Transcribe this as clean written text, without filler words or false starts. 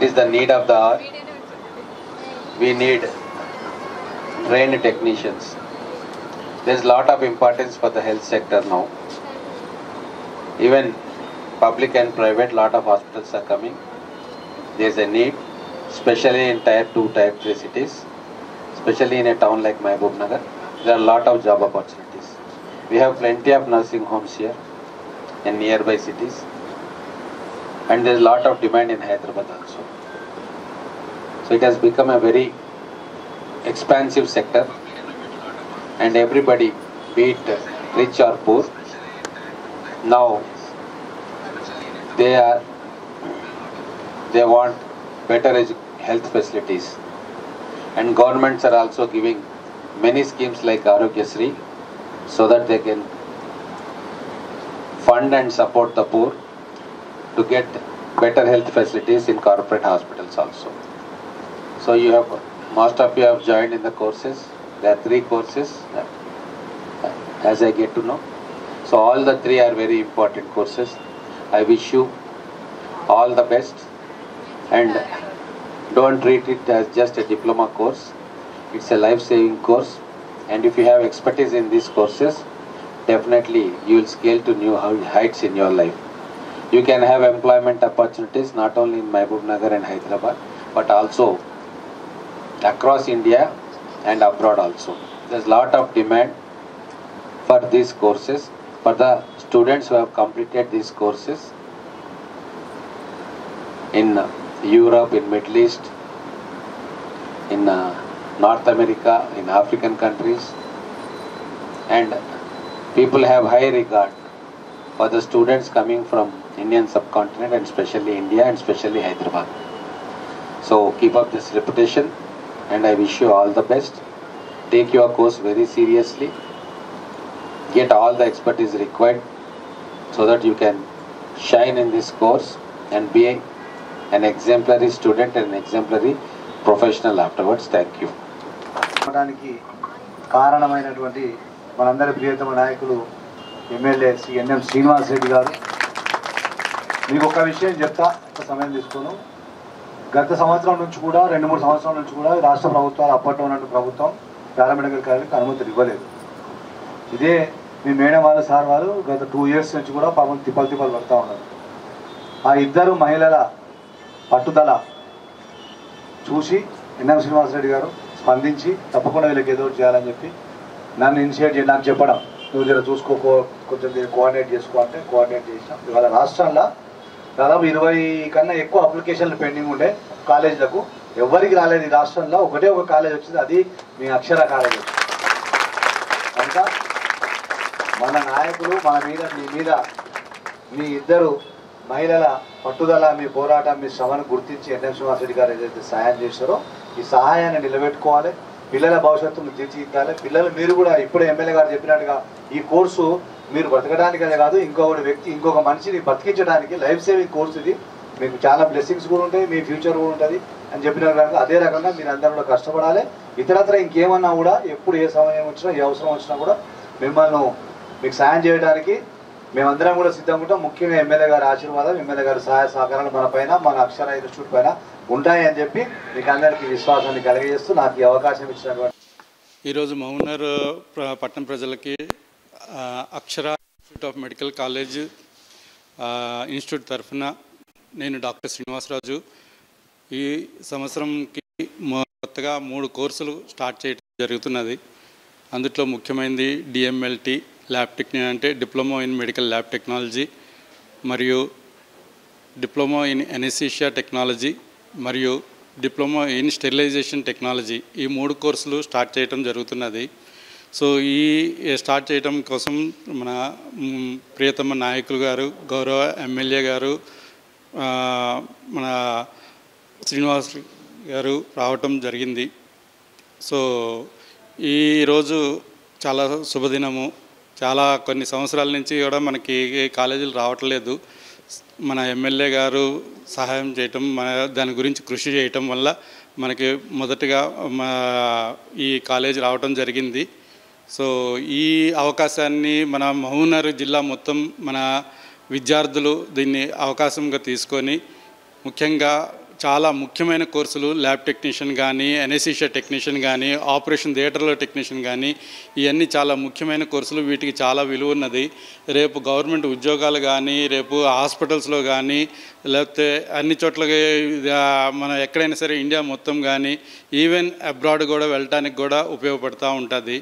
It is the need of the hour. We need trained technicians. There is a lot of importance for the health sector now. Even public and private, lot of hospitals are coming. There is a need, especially in tier 2, tier 3 cities, especially in a town like Mahbubnagar. There are a lot of job opportunities. We have plenty of nursing homes here in nearby cities, and there is a lot of demand in Hyderabad also. So it has become a very expansive sector, and everybody, be it rich or poor, now they want better health facilities, and governments are also giving many schemes like Aarogyasri so that they can fund and support the poor to get better health facilities in corporate hospitals also. So most of you have joined in the courses. There are 3 courses as I get to know. So all the 3 are very important courses. I wish you all the best, and don't treat it as just a diploma course. It's a life-saving course, and if you have expertise in these courses, definitely you will scale to new heights in your life. You can have employment opportunities not only in Mahbubnagar and Hyderabad, but also across India and abroad also. There's a lot of demand for these courses. For the students who have completed these courses in Europe, in Middle East, in North America, in African countries, and people have high regard for the students coming from Indian subcontinent, and especially India and especially Hyderabad. So keep up this reputation, and I wish you all the best. Take your course very seriously. Get all the expertise required so that you can shine in this course and be an exemplary student and an exemplary professional afterwards. Thank you. కారణమైనటువంటి మనందరి ప్రియతమ నాయకులు MLA Shri NM Srinivas Reddy గారు, మీకు ఒక విషయం చెప్తా, ఒక సమయం తీసుకోను. గత సంవత్సరం నుంచి కూడా 2-3 సంవత్సరాల నుంచి కూడా రాష్ట్ర ప్రభుత్వాలు అప్పట్లో ఉన్నటువంటి ప్రభుత్వం పారామెడికల్ కాలేజీకి అనుమతులు ఇవ్వలేదు. ఇదే మీ మేడం వాళ్ళు సార్ వాళ్ళు గత 2 years నుంచి కూడా పాపం తిప్పలు పడుతూ ఉన్నారు. ఆ ఇద్దరు మహిళల పట్టుదల చూసి ఎన్ఎం శ్రీనివాస్ రెడ్డి గారు స్పందించి తప్పకుండా వీళ్ళకి ఏదో చేయాలని చెప్పి నన్ను ఇనిషియేట్ చేసి నాకు చెప్పడం, నువ్వు జర చూసుకో, కొంచెం కోఆర్డినేట్ చేసుకో అంటే కోఆర్డినేట్ చేసినాం. ఇవాళ రాష్ట్రంలో దాదాపు 20 కన్నా ఎక్కువ అప్లికేషన్లు పెండింగ్ ఉండే కాలేజీలకు ఎవరికి రాలేదు. ఈ రాష్ట్రంలో ఒకటే ఒక కాలేజ్ వచ్చింది, అది మీ అక్షర కాలేజ్ వచ్చింది. కనుక మన నాయకులు మన మీద, మీ మీద, మీ ఇద్దరు మహిళల పట్టుదల, మీ పోరాటం, మీ శ్రమను గుర్తించి ఎన్ఎం శ్రీనివాస్ రెడ్డి గారు ఏదైతే సహాయం చేశారో ఈ సహాయాన్ని నిలబెట్టుకోవాలి. పిల్లల భవిష్యత్తును తీర్చిదిద్దాలి. పిల్లలు మీరు కూడా ఇప్పుడే ఎమ్మెల్యే గారు చెప్పినట్టుగా ఈ కోర్సు మీరు బతకడానికనే కాదు, ఇంకొక మనిషిని బతికించడానికి లైఫ్ సేవింగ్ కోర్సు ఇది. మీకు చాలా బ్లెస్సింగ్స్ కూడా ఉంటాయి, మీ ఫ్యూచర్ కూడా ఉంటుంది అని చెప్పిన రకంగా అదే రకంగా మీరు అందరూ కూడా కష్టపడాలి. ఇతరత్ర ఇంకేమన్నా కూడా ఎప్పుడు ఏ సమయం వచ్చినా ఏ అవసరం వచ్చినా కూడా మిమ్మల్ని మీకు సాయం చేయడానికి మేమందరం కూడా సిద్ధంగా ఉంటాం. ముఖ్యంగా ఎమ్మెల్యే గారి ఆశీర్వాదం, ఎమ్మెల్యే గారి సహాయ సహకారాలు మన పైన, మన అక్షర ఇన్స్టిట్యూట్ పైన ఉంటాయి అని చెప్పి మీకు అందరికీ విశ్వాసాన్ని కలిగజేస్తూ నాకు ఈ అవకాశం ఇచ్చినటువంటి ఈరోజు మహబూబ్నగర్ పట్టణ ప్రజలకి Akshara institute of medical college institute తరఫున నేను డాక్టర్ శ్రీనివాసరాజు ఈ సంవత్సరంకి కొత్తగా 3 కోర్సులు స్టార్ట్ చేయడం జరుగుతున్నది. అందులో ముఖ్యమైనది డిఎంఎల్టీ ల్యాబ్ టెక్నీ అంటే diploma in medical lab technology, మరియు డిప్లొమా ఇన్ ఎనెస్థీషియా టెక్నాలజీ, మరియు డిప్లొమా ఇన్ స్టెరిలైజేషన్ టెక్నాలజీ. ఈ 3 కోర్సులు స్టార్ట్ చేయడం జరుగుతున్నది. సో ఈ స్టార్ట్ చేయడం కోసం మన ప్రియతమ నాయకులు గారు, గౌరవ ఎమ్మెల్యే గారు, మన శ్రీనివాస్ గారు రావటం జరిగింది. సో ఈరోజు చాలా శుభదినము. చాలా కొన్ని సంవత్సరాల నుంచి కూడా మనకి కాలేజీలు రావట్లేదు. మన ఎమ్మెల్యే గారు సహాయం చేయటం, మన దాని గురించి కృషి చేయటం వల్ల మనకి మొదటగా ఈ కాలేజ్ రావటం జరిగింది. సో ఈ అవకాశాన్ని మన మహబూబ్నగర్ జిల్లా మొత్తం మన విద్యార్థులు దీన్ని అవకాశంగా తీసుకొని ముఖ్యంగా చాలా ముఖ్యమైన కోర్సులు. ల్యాబ్ టెక్నీషియన్ కానీ, ఎనెస్థీషియా టెక్నీషియన్ కానీ, ఆపరేషన్ థియేటర్లో టెక్నీషియన్ కానీ, ఇవన్నీ చాలా ముఖ్యమైన కోర్సులు. వీటికి చాలా విలువ ఉన్నది. రేపు గవర్నమెంట్ ఉద్యోగాలు కానీ, రేపు హాస్పిటల్స్లో కానీ, లేకపోతే అన్ని చోట్ల మనం ఎక్కడైనా సరే ఇండియా మొత్తం కానీ, ఈవెన్ అబ్రాడ్ కూడా వెళ్ళటానికి కూడా ఉపయోగపడుతూ ఉంటుంది.